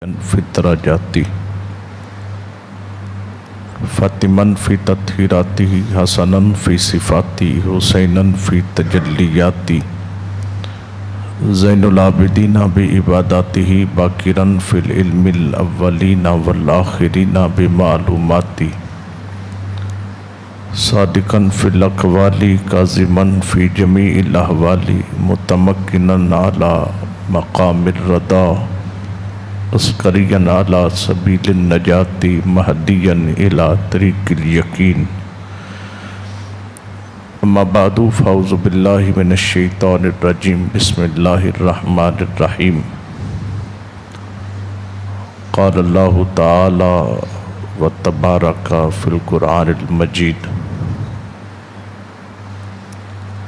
فی الدرجات فاطمن فی تطہیراتی حسنن فی صفاتی حسینن فی تجلیاتی زین العابدین بعباداتہ باکرن فی العلم الاولین والآخرین بمعلوماتی صادقاً فی الاقوال کاظماً فی جمیع الاحوال متمکناً علی مقام الرضا عسکریاً علی سبیل النجات مہدیاً الی طریق الیقین اما بعد فاعوذ باللہ من الشیطان الرجیم بسم اللہ الرحمن الرحیم قال اللہ تعالی وتبارک فی القرآن المجید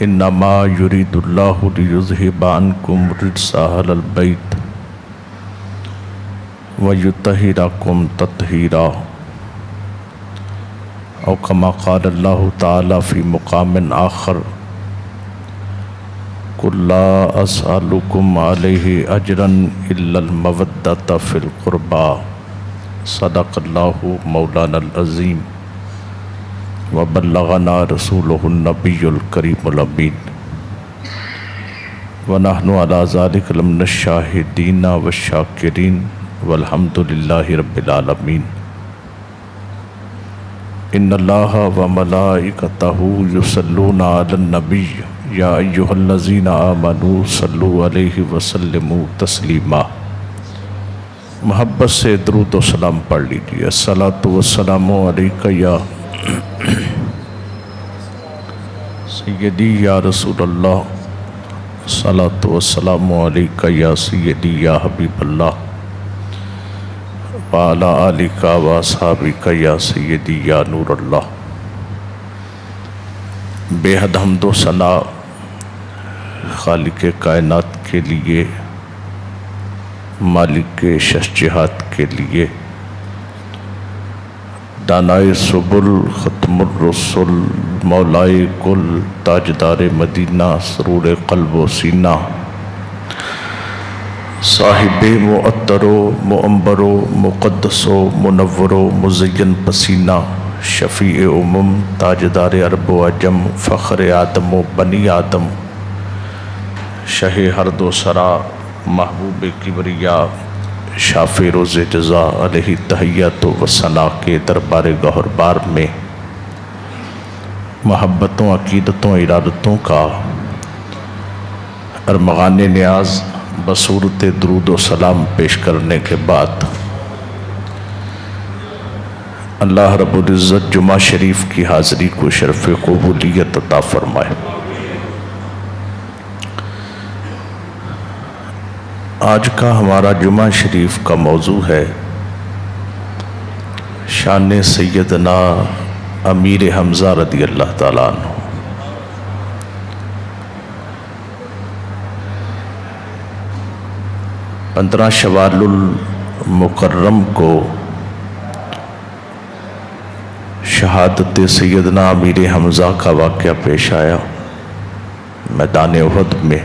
انما یرید اللہ لیذہب عنکم الرجس اہل البیت ویطہرکم تطہیرا او کما قال اللہ تعالی فی مقام آخر قل لا اسألکم علیہ اجرا الا المودۃ فی القربى صدق اللہ مولانا العظیم وبلغنا رسولہ النبی الکریم الامین ونحن علی ذلک لمن الشاہدین والشاکرین والحمد للہ رب العالمین ان اللہ وملائکتہ یصلون علی النبی یا ایہا الذین آمنوا صلوا علیہ وسلموا تسلیما۔ محبت سے درود و سلام پڑھ لیجیے۔ الصلاۃ والسلام علیکہ یا سیدی یا رسول اللہ، الصلاۃ والسلام علیکہ یا سیدی یا حبیب اللہ، وعلی آلک واصحابک یا سیدی یا نور اللہ۔ بے حد حمد و ثنا خالق کائنات کے لیے، مالک ششجہات کے لیے، دانائے سبل ختم الرسل مولائے کل تاجدار مدینہ سرور قلب و سینہ صاحب معطر و معنبر و مقدس و منور و مزین پسینہ شفیع امم تاجدار عرب و عجم فخر آدم و بنی آدم شہ ہرد و سرا محبوب کبریا شافع روز جزا علیہ تحیت و ثنا کے دربار گہربار میں محبتوں عقیدتوں ارادتوں کا ارمغان نیاز بصورت درود و سلام پیش کرنے کے بعد اللہ رب العزت جمعہ شریف کی حاضری کو شرف قبولیت عطا فرمائے۔ آج کا ہمارا جمعہ شریف کا موضوع ہے شان سیدنا امیر حمزہ رضی اللہ تعالیٰ عنہ۔ پندرہ شوال المکرم کو شہادت سیدنا امیر حمزہ کا واقعہ پیش آیا میدان احد میں۔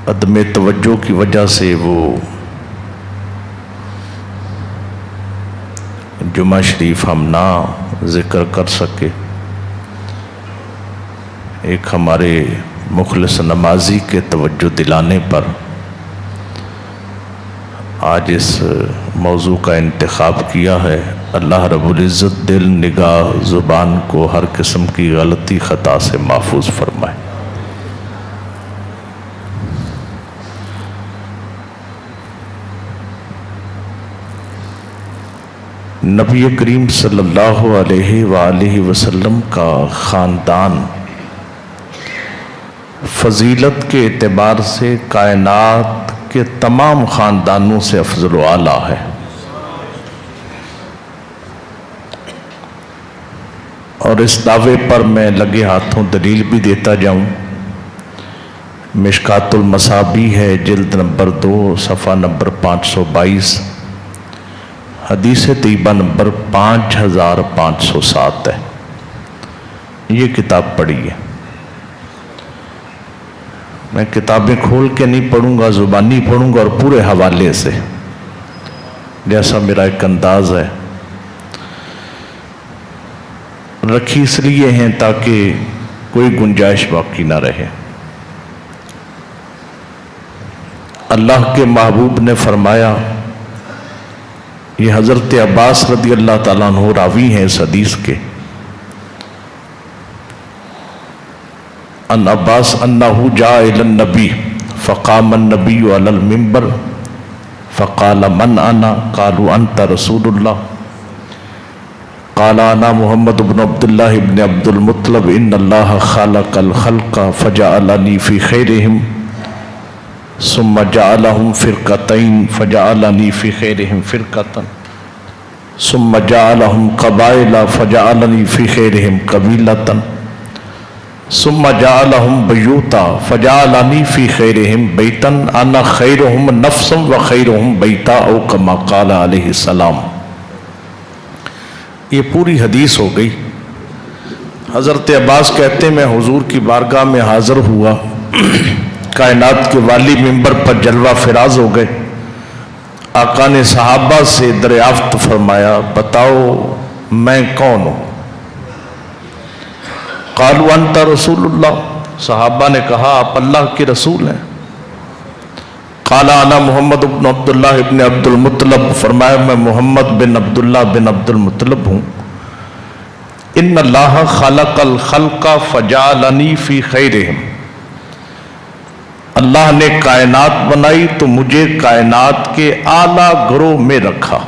عدم توجہ کی وجہ سے وہ جمعہ شریف ہم نہ ذکر کر سکے۔ ایک ہمارے مخلص نمازی کے توجہ دلانے پر آج اس موضوع کا انتخاب کیا ہے۔ اللہ رب العزت دل، نگاہ، زبان کو ہر قسم کی غلطی خطا سے محفوظ فرمائے۔ نبی کریم صلی اللہ علیہ وآلہ وسلم کا خاندان فضیلت کے اعتبار سے کائنات کے تمام خاندانوں سے افضل و اعلیٰ ہے۔ اور اس دعوے پر میں لگے ہاتھوں دلیل بھی دیتا جاؤں۔ مشکات المصابیح ہے، جلد نمبر 2 صفحہ نمبر 522، حدیث طیبہ نمبر 5507 ہے۔ یہ کتاب پڑھی ہے۔ میں کتابیں کھول کے نہیں پڑھوں گا، زبانی پڑھوں گا اور پورے حوالے سے، جیسا میرا ایک انداز ہے۔ رکھی اس لیے ہیں تاکہ کوئی گنجائش باقی نہ رہے۔ اللہ کے محبوب نے فرمایا، یہ حضرت عباس رضی اللہ تعالیٰ عنہ راوی ہیں اس حدیث کے، ان عباس انہو جاء الی النبی فقام النبی علی المنبر فقال من انا قالوا انت رسول اللہ قال انا محمد بن عبد اللہ بن عبد المطلب ان اللہ خلق الخلق فجعلنی فی خیرہم ثم جعلهم فرقتين فجعلني في خيرهم فرقة ثم جعلهم قبائل فجعلني في خيرهم قبيلة ثم جعلهم بيوتا فجعلني في خيرهم بيتا انا خيرهم نفسا وخيرهم بيتا او كما قال عليه السلام۔ یہ پوری حدیث ہو گئی۔ حضرت عباس کہتے ہیں میں حضور کی بارگاہ میں حاضر ہوا، کائنات کے والی منبر پر جلوہ فراز ہو گئے۔ آقا نے صحابہ سے دریافت فرمایا، بتاؤ میں کون ہوں؟ قالوا انت رسول اللہ، صحابہ نے کہا آپ اللہ کے رسول ہیں۔ قال انا محمد بن عبد اللہ بن عبد المطلب، فرمایا میں محمد بن عبداللہ بن عبد المطلب ہوں۔ ان اللہ خلق الخلق فجعلنی فی خیرہم، اللہ نے کائنات بنائی تو مجھے کائنات کے اعلیٰ گروہ میں رکھا۔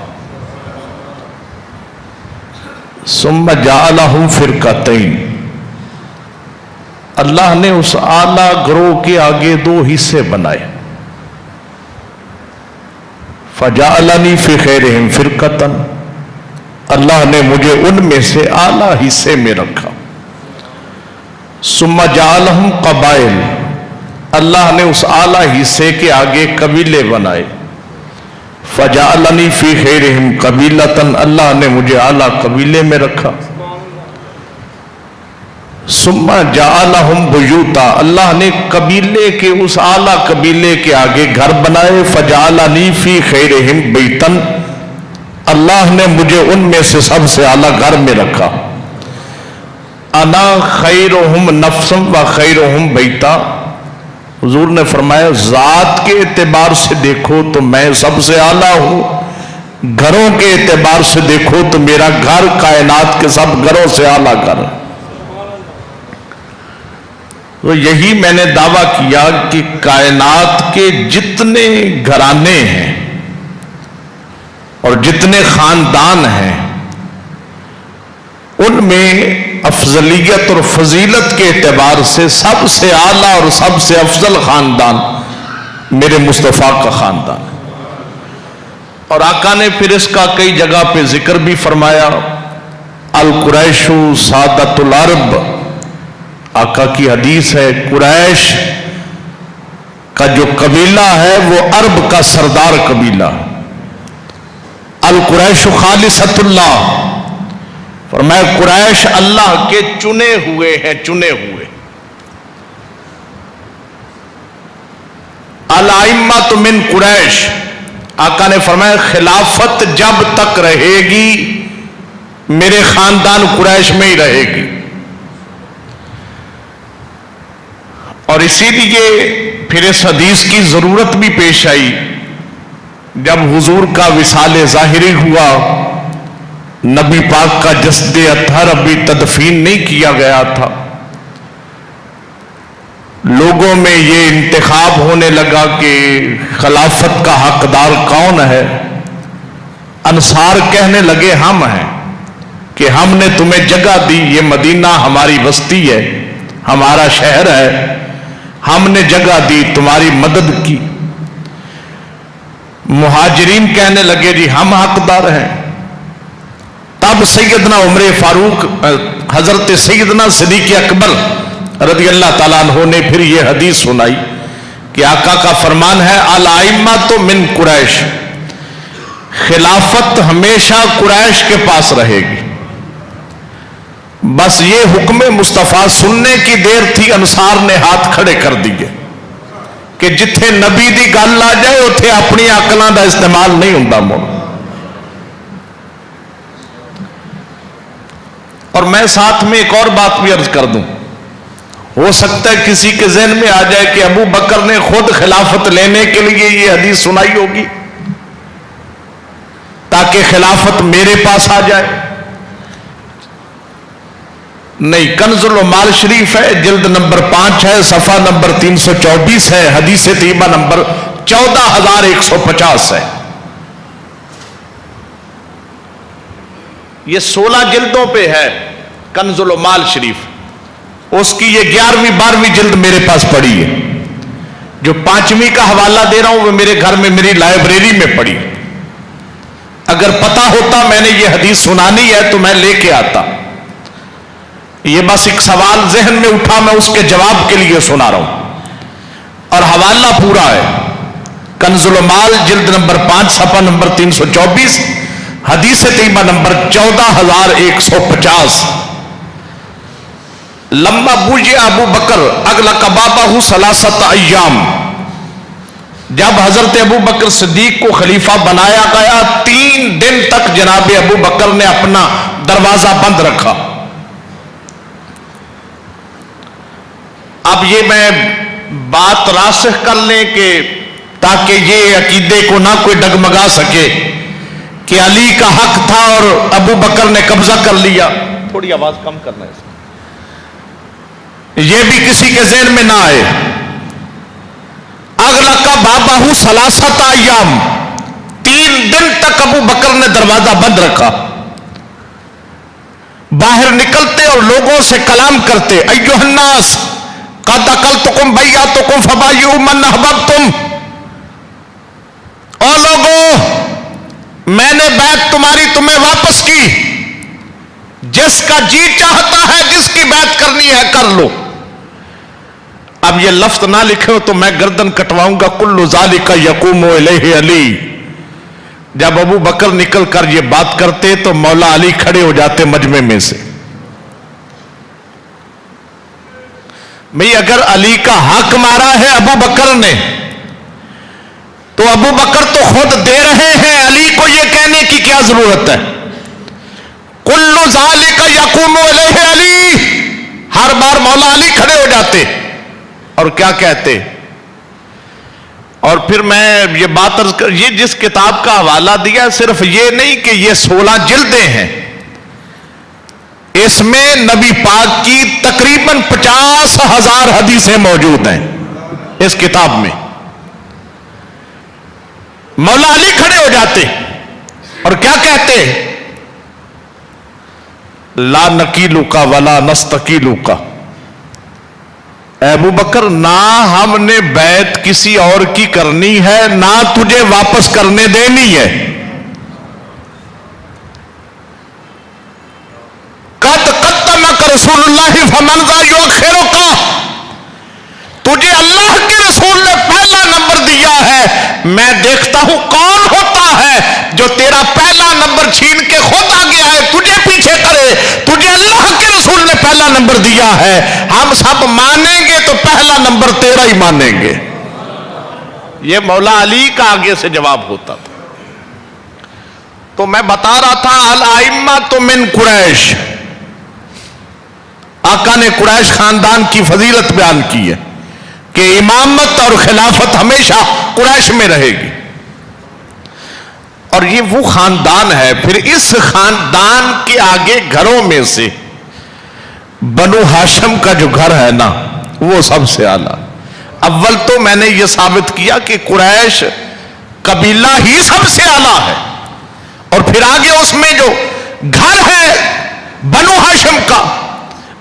ثم جعلہم فرقتین، اللہ نے اس اعلیٰ گروہ کے آگے دو حصے بنائے۔ فجعلنی فی خیرہم فرقۃ، اللہ نے مجھے ان میں سے اعلیٰ حصے میں رکھا۔ ثم جعلہم قبائل، اللہ نے اس اعلیٰ حصے کے آگے قبیلے بنائے۔ فجعلنی فی خیرہم قبیلۃ، اللہ نے مجھے اعلیٰ قبیلے میں رکھا۔ ثم جعلہم بیوتا، اللہ نے قبیلے کے اس اعلیٰ قبیلے کے آگے گھر بنائے۔ فجعلنی فی خیرہم بیتا، اللہ نے مجھے ان میں سے سب سے اعلیٰ گھر میں رکھا۔ انا خیرہم نفسا و خیرہم بیتا، حضور نے فرمایا ذات کے اعتبار سے دیکھو تو میں سب سے اعلیٰ ہوں، گھروں کے اعتبار سے دیکھو تو میرا گھر کائنات کے سب گھروں سے اعلیٰ گھر ہے۔ تو یہی میں نے دعویٰ کیا کہ کائنات کے جتنے گھرانے ہیں اور جتنے خاندان ہیں ان میں افضلیت اور فضیلت کے اعتبار سے سب سے اعلیٰ اور سب سے افضل خاندان میرے مصطفیٰ کا خاندان ہے۔ اور آقا نے پھر اس کا کئی جگہ پہ ذکر بھی فرمایا، القریش سادۃ العرب، آقا کی حدیث ہے قریش کا جو قبیلہ ہے وہ عرب کا سردار قبیلہ، القریش خالصۃ اللہ، فرمایا قریش اللہ کے چنے ہوئے ہیں، چنے ہوئے۔ الائمۃ من قریش، آقا نے فرمایا خلافت جب تک رہے گی میرے خاندان قریش میں ہی رہے گی۔ اور اسی لیے پھر اس حدیث کی ضرورت بھی پیش آئی جب حضور کا وصال ظاہری ہوا، نبی پاک کا جسد اطہر ابھی تدفین نہیں کیا گیا تھا، لوگوں میں یہ انتخاب ہونے لگا کہ خلافت کا حقدار کون ہے۔ انصار کہنے لگے ہم ہیں کہ ہم نے تمہیں جگہ دی، یہ مدینہ ہماری بستی ہے، ہمارا شہر ہے، ہم نے جگہ دی، تمہاری مدد کی۔ مہاجرین کہنے لگے جی ہم حقدار ہیں۔ تب سیدنا عمر فاروق، حضرت سیدنا صدیق اکبر رضی اللہ تعالیٰ عنہ نے پھر یہ حدیث سنائی کہ آقا کا فرمان ہے الائمۃ من قریش، خلافت ہمیشہ قریش کے پاس رہے گی۔ بس یہ حکم مصطفیٰ سننے کی دیر تھی، انصار نے ہاتھ کھڑے کر دیے، کہ جتھے نبی دی گل آ جائے اتھے اپنی عقلاں دا استعمال نہیں ہوندا مڑ. اور میں ساتھ میں ایک اور بات بھی عرض کر دوں. ہو سکتا ہے کسی کے ذہن میں آ جائے کہ ابو بکر نے خود خلافت لینے کے لیے یہ حدیث سنائی ہوگی تاکہ خلافت میرے پاس آ جائے. نہیں، کنز المال شریف ہے، جلد نمبر 5 ہے، صفحہ نمبر 324 ہے، حدیث طیبہ نمبر 14150 ہے. یہ 16 جلدوں پہ ہے کنز المال شریف. اس کی یہ 11ویں 12ویں جلد میرے پاس پڑی ہے. جو 5ویں کا حوالہ دے رہا ہوں وہ میرے گھر میں میری لائبریری میں پڑی. اگر پتا ہوتا میں نے یہ حدیث سنانی ہے تو میں لے کے آتا. یہ بس ایک سوال ذہن میں اٹھا، میں اس کے جواب کے لیے سنا رہا ہوں. اور حوالہ پورا ہے، کنز المال جلد نمبر 5 صفحہ نمبر 324، حدیث طیبہ نمبر 14150. لما بوجھ ابو بکر اغلق بابہ ثلاثۃ ایام، جب حضرت ابو بکر صدیق کو خلیفہ بنایا گیا 3 دن تک جناب ابو بکر نے اپنا دروازہ بند رکھا. اب یہ میں بات راسخ کر لیں کہ تاکہ یہ عقیدے کو نہ کوئی ڈگمگا سکے کہ علی کا حق تھا اور ابو بکر نے قبضہ کر لیا. تھوڑی آواز کم کرنا ہے، یہ بھی کسی کے ذہن میں نہ آئے. اغلق بابہ ثلاثۃ ایام، 3 دن تک ابو بکر نے دروازہ بند رکھا. باہر نکلتے اور لوگوں سے کلام کرتے، ایھا الناس قد اکلتکم بیعتکم فبایعوا من احببتم. اور لوگوں، میں نے بیعت تمہاری تمہیں واپس کی، جس کا جی چاہتا ہے جس کی بیعت کرنی ہے کر لو. اب یہ لفظ نہ لکھے ہو تو میں گردن کٹواؤں گا. کل ذالک یقوم الیہ علی. جب ابو بکر نکل کر یہ بات کرتے تو مولا علی کھڑے ہو جاتے مجمع میں سے. بھئی اگر علی کا حق مارا ہے ابو بکر نے تو ابو بکر تو خود دے رہے ہیں، علی کو یہ کہنے کی کیا ضرورت ہے؟ کل ذالک یقوم الیہ علی. ہر بار مولا علی کھڑے ہو جاتے اور کیا کہتے. اور پھر میں یہ بات یہ جس کتاب کا حوالہ دیا صرف یہ نہیں کہ یہ 16 جلدیں ہیں، اس میں نبی پاک کی تقریباً 50,000 حدیثیں موجود ہیں اس کتاب میں. مولا علی کھڑے ہو جاتے اور کیا کہتے، لا نکیلو کا ولا نستقیلو کا. اے ابو بکر، نہ ہم نے بیعت کسی اور کی کرنی ہے نہ تجھے واپس کرنے دینی ہے. قد قدمک رسول اللہ فمن ذا یؤخرک. تجھے اللہ کے رسول نے پہلا نمبر دیا ہے، میں دیکھتا ہوں کون ہوتا ہے جو تیرا پہلا نمبر چھین کے خود آگے آئے تجھے پیچھے کرے. تجھے اللہ کے رسول نے پہلا نمبر دیا ہے، ہم سب مانیں گے تو پہلا نمبر تیرا ہی مانیں گے. یہ مولا علی کا آگے سے جواب ہوتا تھا. تو میں بتا رہا تھا الائمۃ من قریش، آقا نے قریش خاندان کی فضیلت بیان کی ہے کہ امامت اور خلافت ہمیشہ قریش میں رہے گی. اور یہ وہ خاندان ہے، پھر اس خاندان کے آگے گھروں میں سے بنو ہاشم کا جو گھر ہے نا وہ سب سے اعلیٰ. اول تو میں نے یہ ثابت کیا کہ قریش قبیلہ ہی سب سے اعلیٰ ہے، اور پھر آگے اس میں جو گھر ہے بنو ہاشم کا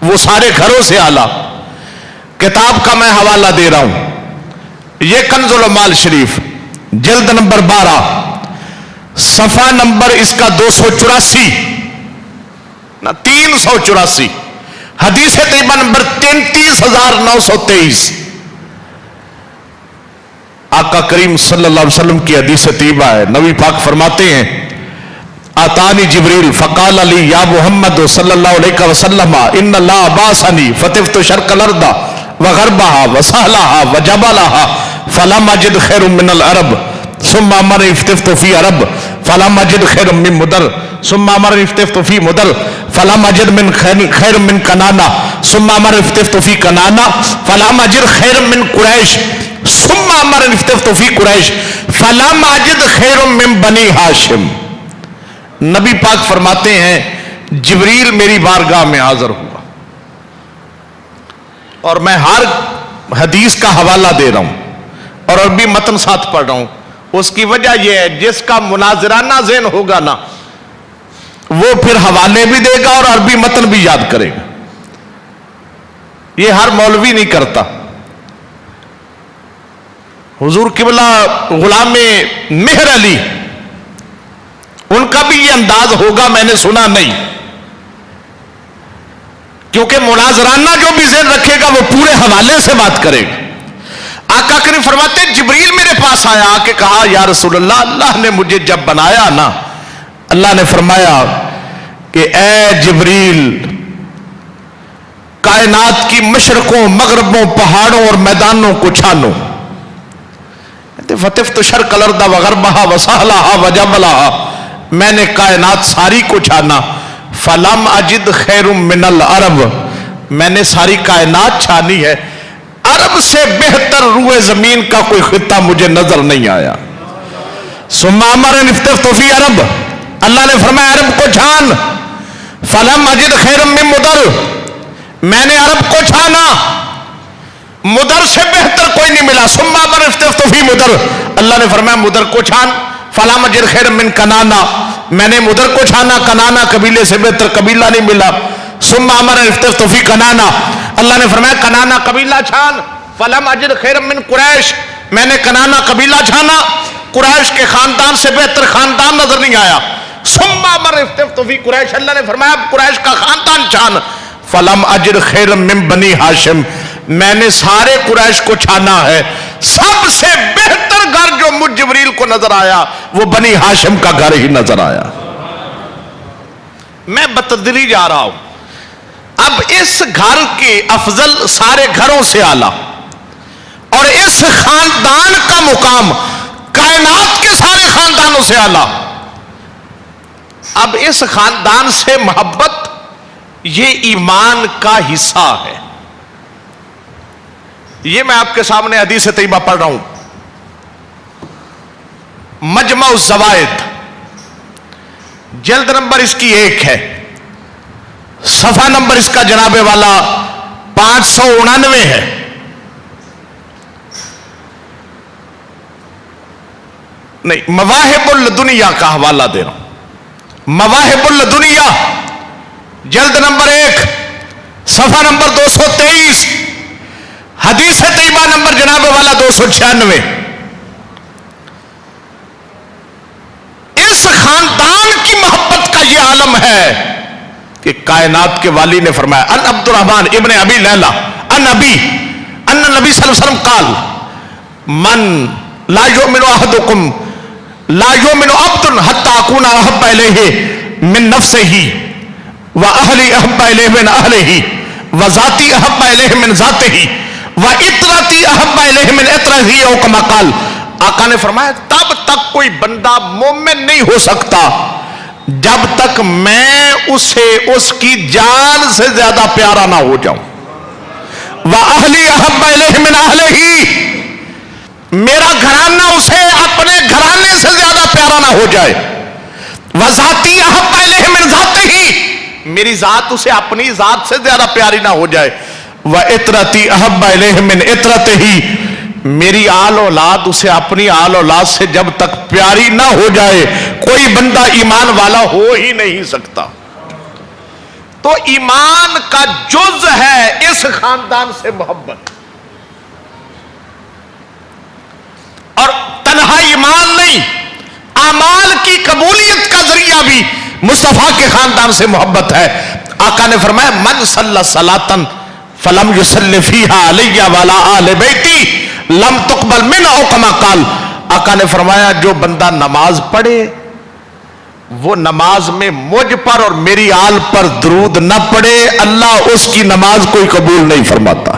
وہ سارے گھروں سے اعلیٰ. کتاب کا میں حوالہ دے رہا ہوں، یہ کنز المال شریف جلد نمبر 12 صفحہ نمبر اس کا 284 نہ 384، حدیث طیبہ نمبر 33923. آقا کریم صلی اللہ علیہ وسلم کی حدیث طیبہ ہے. نبی پاک فرماتے ہیں آتانی جبریل فقال علی یا محمد صلی اللہ علیہ وسلم ان اللہ بعثنی فتفت شرق الارض وغربها وسهلها وجبلها فلم اجد خیر من العرب ثم امر افتفت فی عرب فلم اجد خیر من مدر ثم امر افتفت فی مدر فلم اجد من خیر من کنانا ثم امر افتفت فی کنانا فلم اجد خیر من قریش ثم امر افتفت فی قریش فلم اجد خیر من بنی ہاشم. نبی پاک فرماتے ہیں جبریل میری بارگاہ میں حاضر ہوا اور میں ہر حدیث کا حوالہ دے رہا ہوں اور عربی متن ساتھ پڑھ رہا ہوں. اس کی وجہ یہ ہے جس کا مناظرانہ ذہن ہوگا نا وہ پھر حوالے بھی دے گا اور عربی متن بھی یاد کرے گا. یہ ہر مولوی نہیں کرتا. حضور قبلہ غلام مہر علی ان کا بھی یہ انداز ہوگا, میں نے سنا نہیں, کیونکہ مناظرانہ جو بھی ذہن رکھے گا وہ پورے حوالے سے بات کرے گا. آقا کریم فرماتے ہیں جبریل میرے پاس آیا, آ کے کہا یا رسول اللہ, اللہ نے مجھے جب بنایا نا, اللہ نے فرمایا کہ اے جبریل کائنات کی مشرقوں مغربوں پہاڑوں اور میدانوں کو چھانو. فتفت شرق الارض وغربها وسهلها وجبلها, میں نے کائنات ساری کو چھانا. فلم اجد خیر من العرب, میں نے ساری کائنات چھانی ہے, عرب سے بہتر روئے زمین کا کوئی خطہ مجھے نظر نہیں آیا. ثم امر افتفت فی عرب, اللہ نے فرمایا عرب کو چھان. فلم اجد خیر من مدر, میں نے عرب کو چھانا, مدر سے بہتر کوئی نہیں ملا. ثم امر افتفت فی مدر, اللہ نے فرمایا مدر کو چھان. فلم اجد خیر من کنانا, میں نے مدر کو چھانا, کنانا قبیلے سے بہتر قبیلہ نہیں ملا. ثم امر افتفت فی کنانا, اللہ نے فرمایا کنانا قبیلہ چھان. فلم اجد خیر من قریش, میں نے کنانا قبیلہ چھانا, قریش کے خاندان سے بہتر خاندان نظر نہیں آیا. ثم امر افتفت فی قریش, اللہ نے فرمایا قریش کا خاندان چھان. فلم اجد خیر من بنی ہاشم, میں نے سارے قریش کو چھانا ہے, سب سے بہتر گھر جو مجھ جبریل کو نظر آیا وہ بنی ہاشم کا گھر ہی نظر آیا. میں بتدریج جا رہا ہوں. اب اس گھر کے افضل سارے گھروں سے اعلیٰ اور اس خاندان کا مقام کائنات کے سارے خاندانوں سے اعلیٰ. اب اس خاندان سے محبت یہ ایمان کا حصہ ہے. یہ میں آپ کے سامنے حدیث طیبہ پڑھ رہا ہوں, مجمع الزوائد جلد نمبر اس کی 1 ہے, صفحہ نمبر اس کا جناب والا 599 ہے. نہیں, مواہب الدنیا کا حوالہ دے رہا ہوں. مواہب الدنیا جلد نمبر 1 صفحہ نمبر 223, حدیث طیبہ نمبر جناب والا 296. اس خاندان کی محبت کا یہ عالم ہے کہ کائنات کے والی نے فرمایا ان عبد الرحمن ابن ابی لیلہ ان نبی صلی اللہ علیہ وسلم قال من لا یؤمن احدکم لا یؤمن عبد حتی اکون احب الیہ من نفسہ واہلی احب الیہ من اہلہ وذاتی احب الیہ من ذاتہ وعطرتی احب الیہ من عطرہ او کما قال. آقا نے فرمایا تب تک کوئی بندہ مومن نہیں ہو سکتا جب تک میں اسے اس کی جان سے زیادہ پیارا نہ ہو جاؤں. وَأَهْلِي أَحَبَّ إِلَيْهِ مِنْ أَهْلِهِ, میرا گھرانہ اسے اپنے گھرانے سے زیادہ پیارا نہ ہو جائے. وَذَاتِي أَحَبَّ إِلَيْهِ مِنْ ذَاتِهِ, میری ذات اسے اپنی ذات سے زیادہ پیاری نہ ہو جائے. وَإِطْرَتِي أَحَبَّ إِلَيْهِ مِنْ إِطْرَتِهِ, میری آل اولاد اسے اپنی آل اولاد سے جب تک پیاری نہ ہو جائے کوئی بندہ ایمان والا ہو ہی نہیں سکتا. تو ایمان کا جز ہے اس خاندان سے محبت. اور تنہا ایمان نہیں, اعمال کی قبولیت کا ذریعہ بھی مصطفیٰ کے خاندان سے محبت ہے. آقا نے فرمایا من صلی صلاۃً فلم یصلی فیہا علی وعلی آل بیتی لم تقبل منہ او کما قال. آقا نے فرمایا جو بندہ نماز پڑھے وہ نماز میں مجھ پر اور میری آل پر درود نہ پڑھے اللہ اس کی نماز کوئی قبول نہیں فرماتا.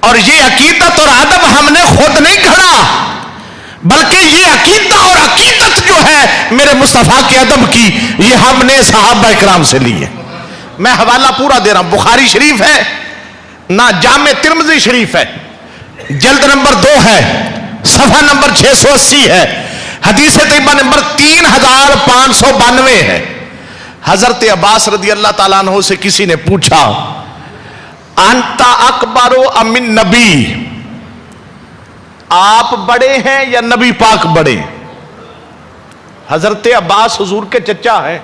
اور یہ عقیدت اور ادب ہم نے خود نہیں گھڑا، بلکہ یہ عقیدہ اور عقیدت جو ہے میرے مصطفیٰ کے ادب کی، یہ ہم نے صحابہ اکرام سے لی ہے۔ میں حوالہ پورا دے رہا ہوں، بخاری شریف ہے نہ جامع ترمذی شریف ہے، جلد نمبر 2 ہے، صفحہ نمبر 680 ہے، حدیث طیبہ نمبر 3592 ہے۔ حضرت عباس رضی اللہ تعالیٰ عنہ سے کسی نے پوچھا انت اکبر ام النبی، آپ بڑے ہیں یا نبی پاک بڑے؟ حضرت عباس حضور کے چچا ہیں۔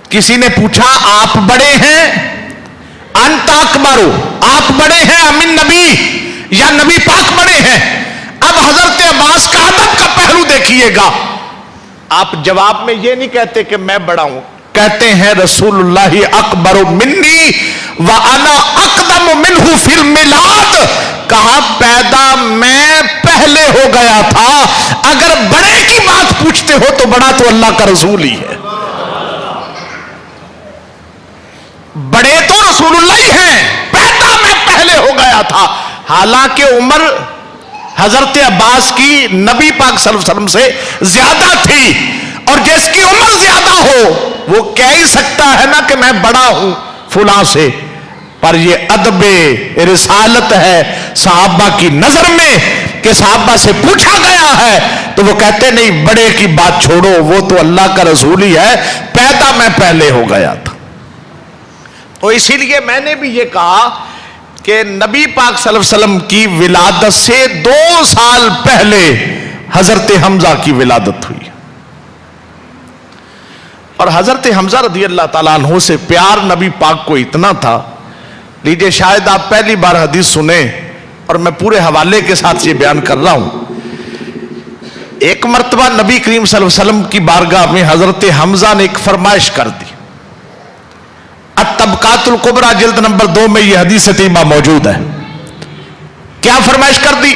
کسی نے پوچھا آپ بڑے ہیں، انت اکبر، آپ بڑے ہیں ام النبی، یا نبی پاک بڑے ہیں؟ اب حضرت عباس کا ادب کا پہلو دیکھیے گا، آپ جواب میں یہ نہیں کہتے کہ میں بڑا ہوں، کہتے ہیں رسول اللہ اکبر منی وانا اقدم منہ فی المیلاد، کہا پیدا میں پہلے ہو گیا تھا، اگر بڑے کی بات پوچھتے ہو تو بڑا تو اللہ کا رسول ہی ہے، بڑے تو رسول اللہ ہی ہیں، پیدا میں پہلے ہو گیا تھا۔ حالانکہ عمر حضرت عباس کی نبی پاک صلی اللہ علیہ وسلم سے زیادہ تھی، اور جس کی عمر زیادہ ہو وہ کہہ ہی سکتا ہے نا کہ میں بڑا ہوں فلاں سے، پر یہ ادب رسالت ہے صحابہ کی نظر میں کہ صحابہ سے پوچھا گیا ہے تو وہ کہتے نہیں بڑے کی بات چھوڑو، وہ تو اللہ کا رسول ہی ہے، پیدا میں پہلے ہو گیا تھا۔ تو اسی لیے میں نے بھی یہ کہا کہ نبی پاک صلی اللہ علیہ وسلم کی ولادت سے 2 سال پہلے حضرت حمزہ کی ولادت ہوئی، اور حضرت حمزہ رضی اللہ تعالیٰ عنہ سے پیار نبی پاک کو اتنا تھا، لیجئے شاید آپ پہلی بار حدیث سنیں اور میں پورے حوالے کے ساتھ یہ بیان کر رہا ہوں۔ ایک مرتبہ نبی کریم صلی اللہ علیہ وسلم کی بارگاہ میں حضرت حمزہ نے ایک فرمائش کر دی، الطبقات الکبریٰ جلد نمبر 2 میں یہ حدیث طیبہ موجود ہے۔ کیا فرمائش کر دی؟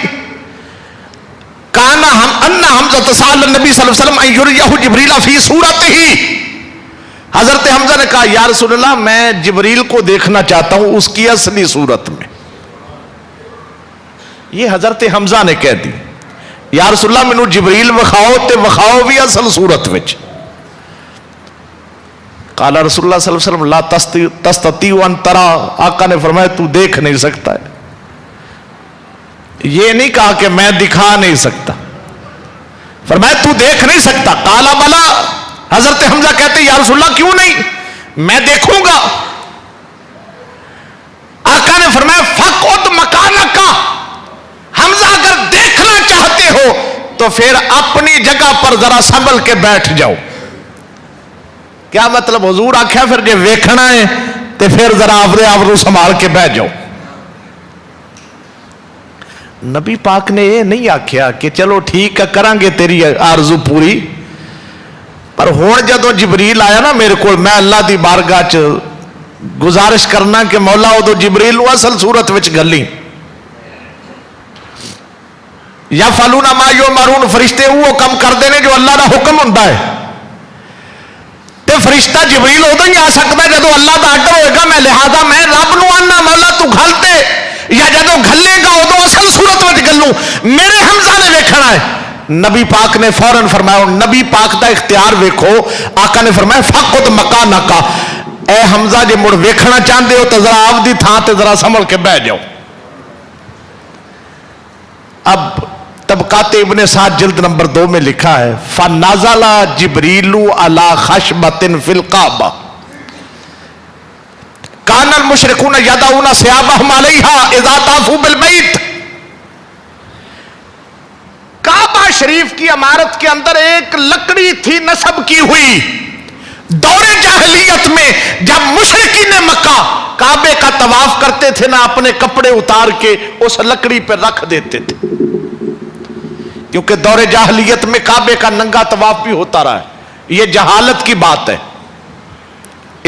کانا ان حمزہ سأل النبی صلی اللہ علیہ وسلم ان یریہ جبریل فی صورتہ، حضرت حمزہ نے کہا یا رسول اللہ میں جبریل کو دیکھنا چاہتا ہوں اس کی اصلی صورت میں۔ یہ حضرت حمزہ نے کہہ دی یا رسول اللہ مینوں جبریل وکھاؤ تے وکھاؤ بھی اصل صورت وچ۔ قال رسول اللہ صلی اللہ علیہ وسلم لا تستطيع ان ترى، آقا نے فرمایا تو دیکھ نہیں سکتا ہے، یہ نہیں کہا کہ میں دکھا نہیں سکتا، فرمایا تو دیکھ نہیں سکتا۔ قال بلا، حضرت حمزہ کہتے یا رسول اللہ کیوں نہیں، میں دیکھوں گا۔ آقا نے فرمایا فقعد مکانک، حمزہ اگر دیکھنا چاہتے ہو تو پھر اپنی جگہ پر ذرا سنبھل کے بیٹھ جاؤ۔ کیا مطلب؟ حضور آکھیا پھر جے ویکھنا ہے تو پھر ذرا اپنے آپ کو سنبھال کے بیٹھ جاؤ۔ نبی پاک نے یہ نہیں آکھیا کہ چلو ٹھیک ہے کریں گے تیری آرزو پوری، پر ہون جدو جبریل آیا نا میرے کو، میں اللہ دی بارگاہ چ گزارش کرنا کہ مولا ادو جبریل اصل صورت وچ گلی، یا فالونا ما یؤمرون، فرشتے وہ کم کرتے ہیں جو اللہ دا حکم ہوتا ہے، تے فرشتہ جبریل ادو ہی آ سکتا ہے جدو اللہ دا آرڈر ہوئے گا، میں لہذا میں رب نو آنا مولا تو گھلتے، یا جدو گھلے گا ادو اصل صورت وچ گلوں، میرے حمزہ نے ویکھنا ہے۔ نبی پاک نے فوراً فرمایا، نبی پاک دا اختیار ویکھو، آقا نے فرمایا فقعد مکانک، اے حمزہ جے مڑ ویکھنا چاہتے ہو تو ذرا آپ دی تھان تے ذرا سنبھل کے بیٹھ جاؤ۔ اب طبقات ابن سعد جلد نمبر 2 میں لکھا ہے فنزل جبریل علی خشبۃ فی الکعبہ کان المشرکون یدعون ثیابہم علیہا اذا طافوا بالبیت، کعبہ شریف کی عمارت کے اندر ایک لکڑی تھی نصب کی ہوئی، دور جاہلیت میں جب مشرکین مکہ کعبے کا طواف کرتے تھے نا، اپنے کپڑے اتار کے اس لکڑی پہ رکھ دیتے تھے، کیونکہ دور جاہلیت میں کعبے کا ننگا طواف بھی ہوتا رہا ہے۔ یہ جہالت کی بات ہے،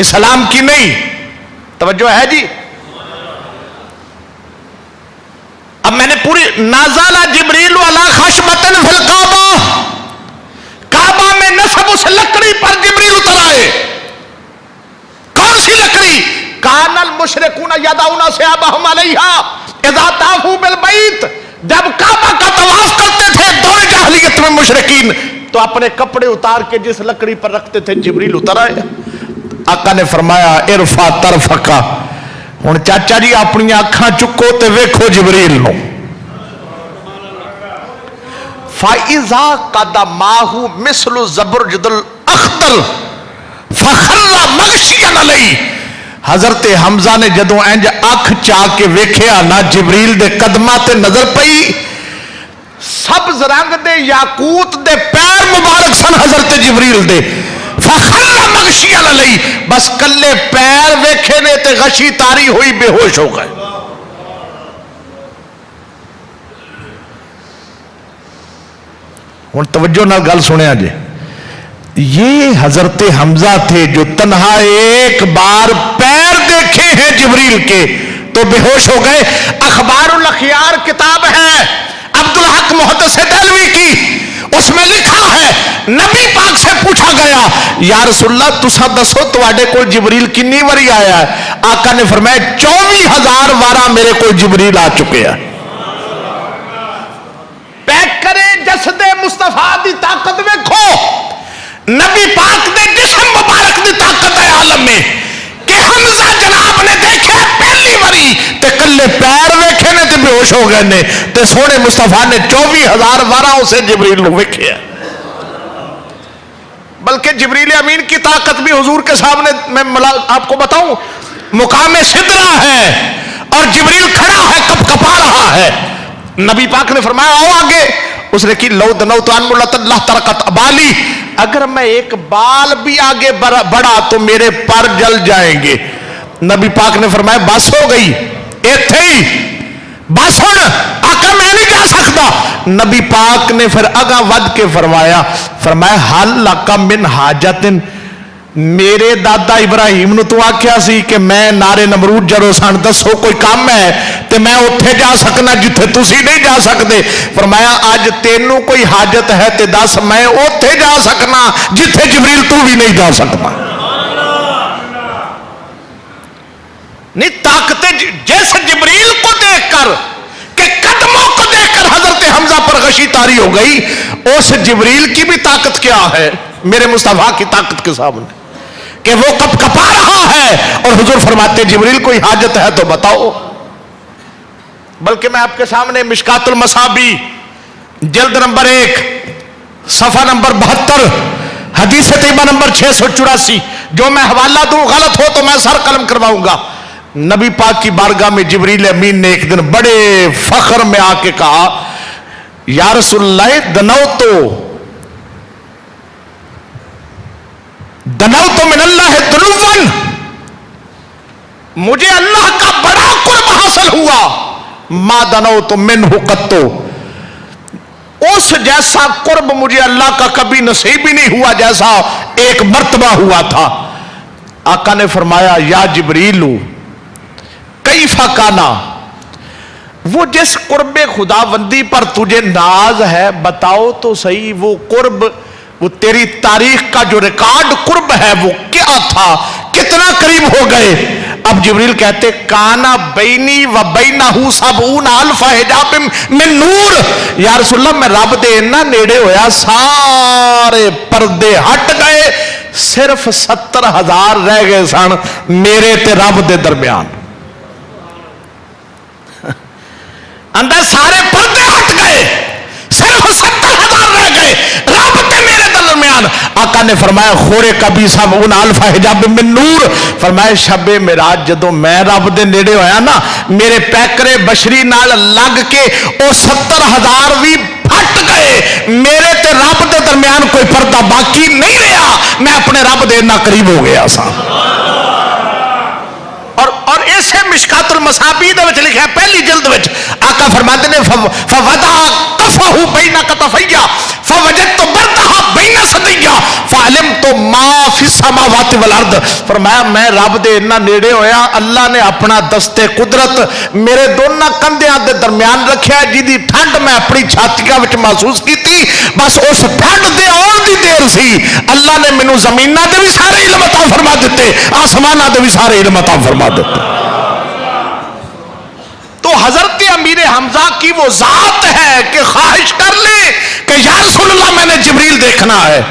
اسلام کی نہیں، توجہ ہے جی۔ اب میں نے پوری نازل جبریل علی خشبۃ فی الکعبہ، کعبہ میں نصب اس لکڑی پر جبریل اتر آئے، کون سی لکڑی؟ کان المشرکون یدعون ثیابہم علیہا اذا طافوا بالبیت، جب کعبہ کا طواف کرتے تھے دور جاہلیت میں مشرکین تو اپنے کپڑے اتار کے جس لکڑی پر رکھتے تھے جبریل اتر آئے. آقا نے فرمایا ارفع طرفکا، ہن چاچا جی اپنی اکھاں چکو تے ویکھو جبریل نو. فَإِذَا قَدَمَاهُ مِثْلُ زَبْرُجْدِ الْأَخْضَرِ فَخَرَّ مَغْشِيًّا عَلَيْهِ. حضرت حمزہ نے جدوں انج اکھ چا کے ویکھیا نا جبریل دے قدماں تے نظر پئی، سبز رنگ دے یاقوت دے پیر مبارک سن حضرت جبریل دے. فَخَرَّ مَغْشِيًّا عَلَيْهِ، بس کلے پیر ویکھے نے تے غشی تاری ہوئی بے ہوش ہو گئے. ہن توجہ نال گل سنیا جی، یہ حضرت حمزہ تھے جو تنہا ایک بار پیر دیکھے ہیں جبریل کے تو بے ہوش ہو گئے. اخبار الاخیار کتاب ہے عبدالحق محدث دہلوی کی، اس میں لکھا ہے نبی پاک سے پوچھا گیا یا رسول اللہ تسا دسو تواڈے کول جبریل کنی واری آیا ہے؟ آقا نے فرمایا 24,000 وارا میرے کول جبریل آ چکے ہیں. پیک کرے جسد مصطفیٰ دی طاقت ویکھو، نبی پاک دے جسم مبارک دی طاقت ہے عالم میں کہ حمزہ جناب نے دیکھے پہلی واری تے کلے پیر ویکھے نے تے بے ہوش ہو گئے نے تے سونے مصطفیٰ نے 24,000 وارا اسے جبریل نو ویکھے. بلکہ جبریل امین کی طاقت بھی حضور کے سامنے میں آپ کو بتاؤں مقام سدرہ ہے اور جبریل کھڑا ہے کپ کپا رہا ہے. نبی پاک نے فرمایا آؤ آگے. اس نے کی لو دنوت عن ملت اللہ ترکت ابالی، اگر میں ایک بال بھی آگے بڑھا تو میرے پر جل جائیں گے. نبی پاک نے فرمایا بس ہو گئی ایتھے ہی بس ہن آقا میں نہیں جا سکتا. نبی پاک نے پھر اگاں ود کے فرمایا حل لک من حاجت، میرے دادا ابراہیم نو تو آکھیا سی کہ میں نارے نمرود جڑو سن دسو کوئی کام ہے تے میں اتھے جا سکنا جتھے تسی نہیں جا سکتے. فرمایا اج تینوں کوئی حاجت ہے تے دس میں اتھے جا سکنا جتھے جبریل تو بھی نہیں جا سکتا. نہیں طاقت جس جبریل کو دیکھ کر کہ قدموں کو دیکھ کر حضرت حمزہ پر غشی طاری ہو گئی، اس جبریل کی بھی طاقت کیا ہے میرے مصطفیٰ کی طاقت کے سامنے کہ وہ کپ کپا رہا ہے. اور حضور فرماتے جبریل کوئی حاجت ہے تو بتاؤ. بلکہ میں آپ کے سامنے مشکات المصابی جلد نمبر 1 صفحہ نمبر 72 حدیث طیبہ نمبر 684 جو میں حوالہ دوں غلط ہو تو میں سر قلم کرواؤں گا. نبی پاک کی بارگاہ میں جبریل امین نے ایک دن بڑے فخر میں آ کے کہا یا رسول اللہ دنوت من اللہ دنون، مجھے اللہ کا بڑا قرب حاصل ہوا، ما دنوت منہ قطو، اس جیسا قرب مجھے اللہ کا کبھی نصیب ہی نہیں ہوا جیسا ایک مرتبہ ہوا تھا. آقا نے فرمایا یا جبریل کیفا کانا، وہ جس قرب خداوندی پر تجھے ناز ہے بتاؤ تو صحیح وہ قرب، وہ تیری تاریخ کا جو ریکارڈ قرب ہے وہ کیا تھا، کتنا قریب ہو گئے. اب جبریل کہتے کانا بینی و بینہ 70,000 حجاب من نور. یا رسول اللہ میں رب دے اتنا نیڑے ہویا سارے پردے ہٹ گئے، صرف 70,000 رہ گئے سن میرے تے رب دے درمیان. اندر سارے پردے ہٹ گئے، صرف 70,000 رہ گئے رب تے میرے درمیان. آقا نے فرمایا خورے کبھی 70,000 حجاب من نور. فرمایا شب معراج جدوں میں رب دے نیڑے ہویا نا میرے پیکرے بشری نال لگ کے او 70,000 بھی پھٹ گئے، میرے تے رب دے درمیان کوئی پردہ باقی نہیں رہا، میں اپنے رب دے نا قریب ہو گیا سا. اور اسے مشکات المصابی دے وچ لکھا ہے پہلی جلد وچ آقا فرماتے نے فوضع کفہ بین کتفیہ فوجدت بردہا بین صدیہ فعلمت ما فی السماوات والارض. فرمایا میں رب دے اتنا نیڑے ہویا اللہ نے اپنا دستے قدرت میرے دونوں کندھیاں دے درمیان رکھیا جی دی ٹھنڈ میں اپنی چھاتیاں وچ محسوس کیتی. بس اس ٹھنڈ دے آن دی دیر سی اللہ نے مینوں زمیناں دے بھی سارے علم عطا فرما دیتے، آسماناں دے بھی سارے علم عطا فرما دیتے. تو حضرت کی وہ ذات ہے کہ خواہش کر لے کہ یا رسول اللہ میں نے جبریل دیکھنا ہے،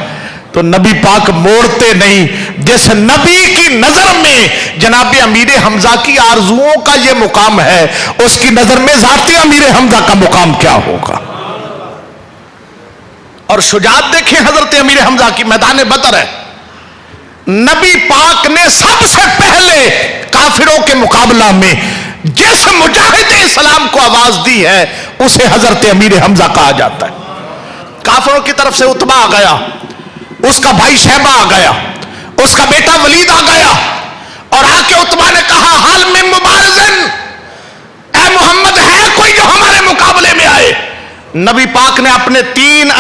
تو نبی پاک موڑتے نہیں. جس نبی کی نظر میں جناب امیر حمزہ کی آرزوؤں کا یہ مقام ہے، اس کی نظر میں ذات امیر حمزہ کا مقام کیا ہوگا. اور شجاعت دیکھیں حضرت امیر حمزہ کی، میدان بدر ہے، نبی پاک نے سب سے پہلے کافروں کے مقابلہ میں جس مجاہد اسلام کو آواز دی ہے اسے حضرت امیر حمزہ کہا جاتا ہے. کافروں کی طرف سے عتبہ آ گیا، اس کا بھائی شیبہ آ گیا، اس کا بیٹا ولید آ گیا، اور آ کے عتبہ نے کہا حال میں مبارزن، اے محمد ہے کوئی جو ہمارے مقابلے میں آئے. نبی پاک نے اپنے 3